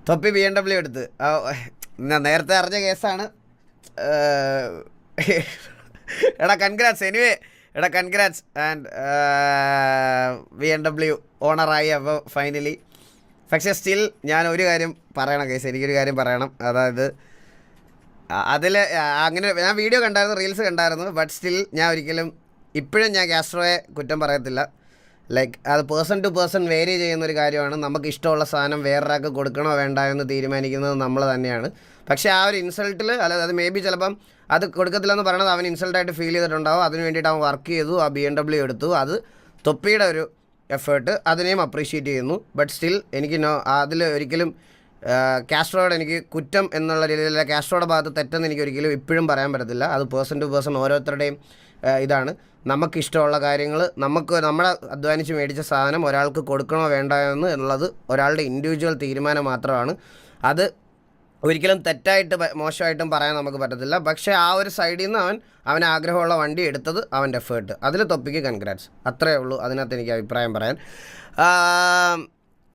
തൊപ്പി BMW എടുത്ത് നേരത്തെ അറിഞ്ഞ കേസാണ്. എടാ കൺഗ്രാറ്റ്സ്, എനിവേ എടാ കൺഗ്രാറ്റ്സ് ആൻഡ് BMW ഓണറായി അപ്പോൾ ഫൈനലി. പക്ഷേ സ്റ്റിൽ ഞാൻ ഒരു കാര്യം പറയണം കേസ്, എനിക്കൊരു കാര്യം പറയണം. അതായത് അതിൽ അങ്ങനെ ഞാൻ വീഡിയോ കണ്ടായിരുന്നു, റീൽസ് കണ്ടായിരുന്നു. ബട്ട് സ്റ്റിൽ ഞാൻ ഒരിക്കലും ഇപ്പോഴും ഞാൻ കാസ്ട്രോയെ കുറ്റം പറയത്തില്ല. ലൈക്ക് അത് പേഴ്സൺ ടു പേഴ്സൺ വേരി ചെയ്യുന്നൊരു കാര്യമാണ്. നമുക്ക് ഇഷ്ടമുള്ള സാധനം വേറൊരാൾക്ക് കൊടുക്കണോ വേണ്ട എന്ന് തീരുമാനിക്കുന്നത് നമ്മൾ തന്നെയാണ്. പക്ഷേ ആ ഒരു ഇൻസൾട്ടിൽ അത് മേ ബി ചിലപ്പം അത് കൊടുക്കത്തില്ലെന്ന് പറയണത് അവൻ ഇൻസൾട്ടായിട്ട് ഫീൽ ചെയ്തിട്ടുണ്ടാവും. അതിന് വേണ്ടിയിട്ട് അവൻ വർക്ക് ചെയ്തു, ആ BMW എടുത്തു. അത് തൊപ്പിയുടെ ഒരു എഫേർട്ട്, അതിനെയും അപ്രീഷിയേറ്റ് ചെയ്യുന്നു. ബട്ട് സ്റ്റിൽ എനിക്ക് അതിൽ ഒരിക്കലും കാസ്ട്രോയോട് എനിക്ക് കുറ്റം എന്നുള്ള രീതിയിൽ കാസ്ട്രോയുടെ ഭാഗത്ത് തെറ്റെന്ന് എനിക്ക് ഒരിക്കലും ഇപ്പോഴും പറയാൻ പറ്റത്തില്ല. അത് പേഴ്സൺ ടു പേഴ്സൺ ഓരോരുത്തരുടെയും ഇതാണ്. നമുക്കിഷ്ടമുള്ള കാര്യങ്ങൾ, നമ്മളെ അധ്വാനിച്ച് മേടിച്ച സാധനം ഒരാൾക്ക് കൊടുക്കണോ വേണ്ട എന്നുള്ളത് ഒരാളുടെ ഇൻഡിവിജ്വൽ തീരുമാനം മാത്രമാണ്. അത് ഒരിക്കലും തെറ്റായിട്ട് മോശമായിട്ടും പറയാൻ നമുക്ക് പറ്റത്തില്ല. പക്ഷേ ആ ഒരു സൈഡിൽ നിന്ന് അവന് ആഗ്രഹമുള്ള വണ്ടി എടുത്തത് അവൻ്റെ എഫേർട്ട്, അതിൽ തൊപ്പിക്ക് കൺഗ്രാറ്റ്സ്. അത്രയേ ഉള്ളൂ അതിനകത്ത് എനിക്ക് അഭിപ്രായം പറയാൻ.